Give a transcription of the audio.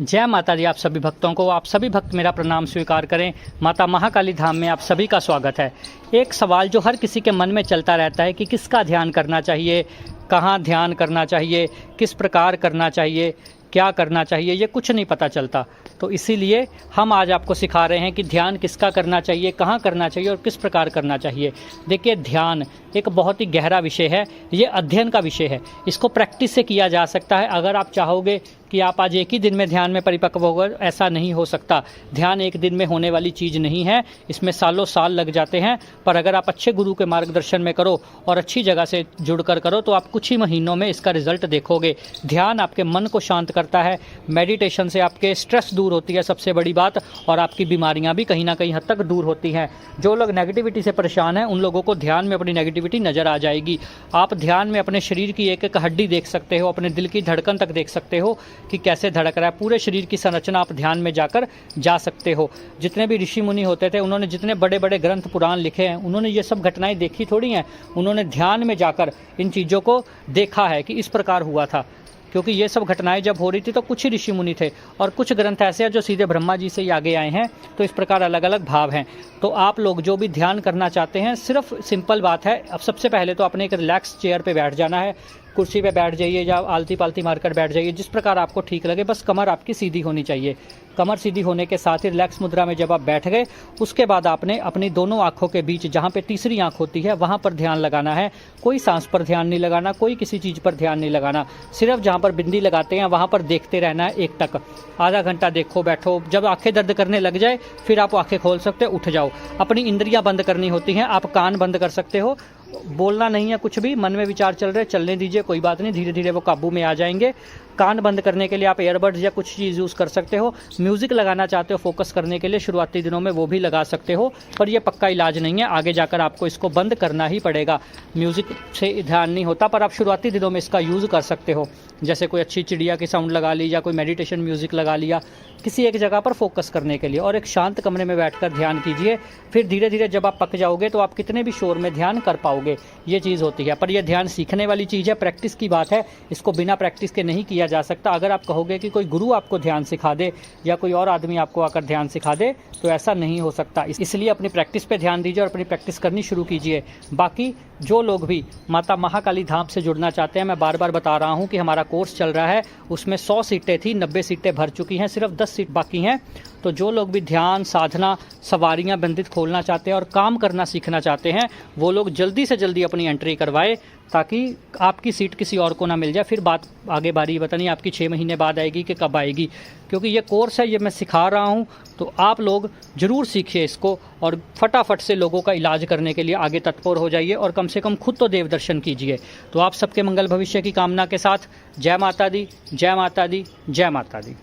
जय माता दी। आप सभी भक्तों को, आप सभी भक्त मेरा प्रणाम स्वीकार करें। माता महाकाली धाम में आप सभी का स्वागत है। एक सवाल जो हर किसी के मन में चलता रहता है कि किसका ध्यान करना चाहिए, कहाँ ध्यान करना चाहिए, किस प्रकार करना चाहिए, क्या करना चाहिए, ये कुछ नहीं पता चलता। तो इसीलिए हम आज आपको सिखा रहे हैं कि ध्यान किसका करना चाहिए, कहाँ करना चाहिए और किस प्रकार करना चाहिए। देखिए, ध्यान एक बहुत ही गहरा विषय है, ये अध्ययन का विषय है। इसको प्रैक्टिस से किया जा सकता है। अगर आप चाहोगे कि आप आज एक ही दिन में ध्यान में परिपक्व होगा, ऐसा नहीं हो सकता। ध्यान एक दिन में होने वाली चीज़ नहीं है, इसमें सालों साल लग जाते हैं। पर अगर आप अच्छे गुरु के मार्गदर्शन में करो और अच्छी जगह से जुड़कर करो तो आप कुछ ही महीनों में इसका रिजल्ट देखोगे। ध्यान आपके मन को शांत करता है। मेडिटेशन से आपके स्ट्रेस दूर होती है, सबसे बड़ी बात, और आपकी बीमारियां भी कहीं ना कहीं हद तक दूर होती हैं। जो लोग नेगेटिविटी से परेशान हैं उन लोगों को ध्यान में अपनी नेगेटिविटी नज़र आ जाएगी। आप ध्यान में अपने शरीर की एक एक हड्डी देख सकते हो, अपने दिल की धड़कन तक देख सकते हो कि कैसे धड़क रहा है। पूरे शरीर की संरचना आप ध्यान में जाकर जा सकते हो। जितने भी ऋषि मुनि होते थे, उन्होंने जितने बड़े बड़े ग्रंथ पुराण लिखे हैं, उन्होंने ये सब घटनाएं देखी थोड़ी हैं, उन्होंने ध्यान में जाकर इन चीज़ों को देखा है कि इस प्रकार हुआ था। क्योंकि ये सब घटनाएं जब हो रही थी तो कुछ ही ऋषि मुनि थे और कुछ ग्रंथ ऐसे हैं जो सीधे ब्रह्मा जी से ही आगे आए हैं। तो इस प्रकार अलग अलग भाव हैं। तो आप लोग जो भी ध्यान करना चाहते हैं, सिर्फ सिंपल बात है, अब सबसे पहले तो अपने एक रिलैक्स चेयर पे बैठ जाना है। कुर्सी पे बैठ जाइए या आलती पालती मारकर बैठ जाइए, जिस प्रकार आपको ठीक लगे। बस कमर आपकी सीधी होनी चाहिए। कमर सीधी होने के साथ ही रिलैक्स मुद्रा में जब आप बैठ गए, उसके बाद आपने अपनी दोनों आँखों के बीच, जहाँ पे तीसरी आँख होती है, वहाँ पर ध्यान लगाना है। कोई सांस पर ध्यान नहीं लगाना, कोई किसी चीज़ पर ध्यान नहीं लगाना। सिर्फ जहाँ पर बिंदी लगाते हैं वहाँ पर देखते रहना है एक टक। आधा घंटा देखो, बैठो। जब आंखें दर्द करने लग जाए फिर आप आंखें खोल सकते हो, उठ जाओ। अपनी इंद्रियां बंद करनी होती हैं। आप कान बंद कर सकते हो, बोलना नहीं है कुछ भी। मन में विचार चल रहे, चलने दीजिए, कोई बात नहीं, धीरे धीरे वो काबू में आ जाएंगे। कान बंद करने के लिए आप ईयरबड्स या कुछ चीज़ यूज़ कर सकते हो। म्यूज़िक लगाना चाहते हो फोकस करने के लिए, शुरुआती दिनों में वो भी लगा सकते हो, पर यह पक्का इलाज नहीं है। आगे जाकर आपको इसको बंद करना ही पड़ेगा। म्यूज़िक से ध्यान नहीं होता, पर आप शुरुआती दिनों में इसका यूज़ कर सकते हो। जैसे कोई अच्छी चिड़िया की साउंड लगा ली या कोई मेडिटेशन म्यूज़िक लगा लिया, किसी एक जगह पर फोकस करने के लिए, और एक शांत कमरे में बैठकर ध्यान कीजिए। फिर धीरे धीरे जब आप पक जाओगे तो आप कितने भी शोर में ध्यान कर पाओगे। ये चीज़ होती है। पर यह ध्यान सीखने वाली चीज़ है, प्रैक्टिस की बात है। इसको बिना प्रैक्टिस के नहीं किया जा सकता। अगर आप कहोगे कि कोई गुरु आपको ध्यान सिखा दे या कोई और आदमी आपको आकर ध्यान सिखा दे, तो ऐसा नहीं हो सकता। इसलिए अपनी प्रैक्टिस पे ध्यान दीजिए और अपनी प्रैक्टिस करनी शुरू कीजिए। बाकी जो लोग भी माता महाकाली धाम से जुड़ना चाहते हैं, मैं बार बार बता रहा हूँ कि हमारा कोर्स चल रहा है। उसमें 100 सीटें थी, 90 सीटें भर चुकी हैं, सिर्फ 10 सीट बाकी हैं। तो जो लोग भी ध्यान, साधना, सवारियाँ बंदित खोलना चाहते हैं और काम करना सीखना चाहते हैं, वो लोग जल्दी से जल्दी अपनी एंट्री करवाए, ताकि आपकी सीट किसी और को ना मिल जाए। फिर बात आगे बारी पता नहीं आपकी 6 महीने बाद आएगी कि कब आएगी। क्योंकि ये कोर्स है, ये मैं सिखा रहा हूँ, तो आप लोग ज़रूर सीखिए इसको और फटाफट से लोगों का इलाज करने के लिए आगे तत्पर हो जाइए और कम से कम खुद तो देव दर्शन कीजिए। तो आप सबके मंगल भविष्य की कामना के साथ जय माता दी, जय माता दी, जय माता दी।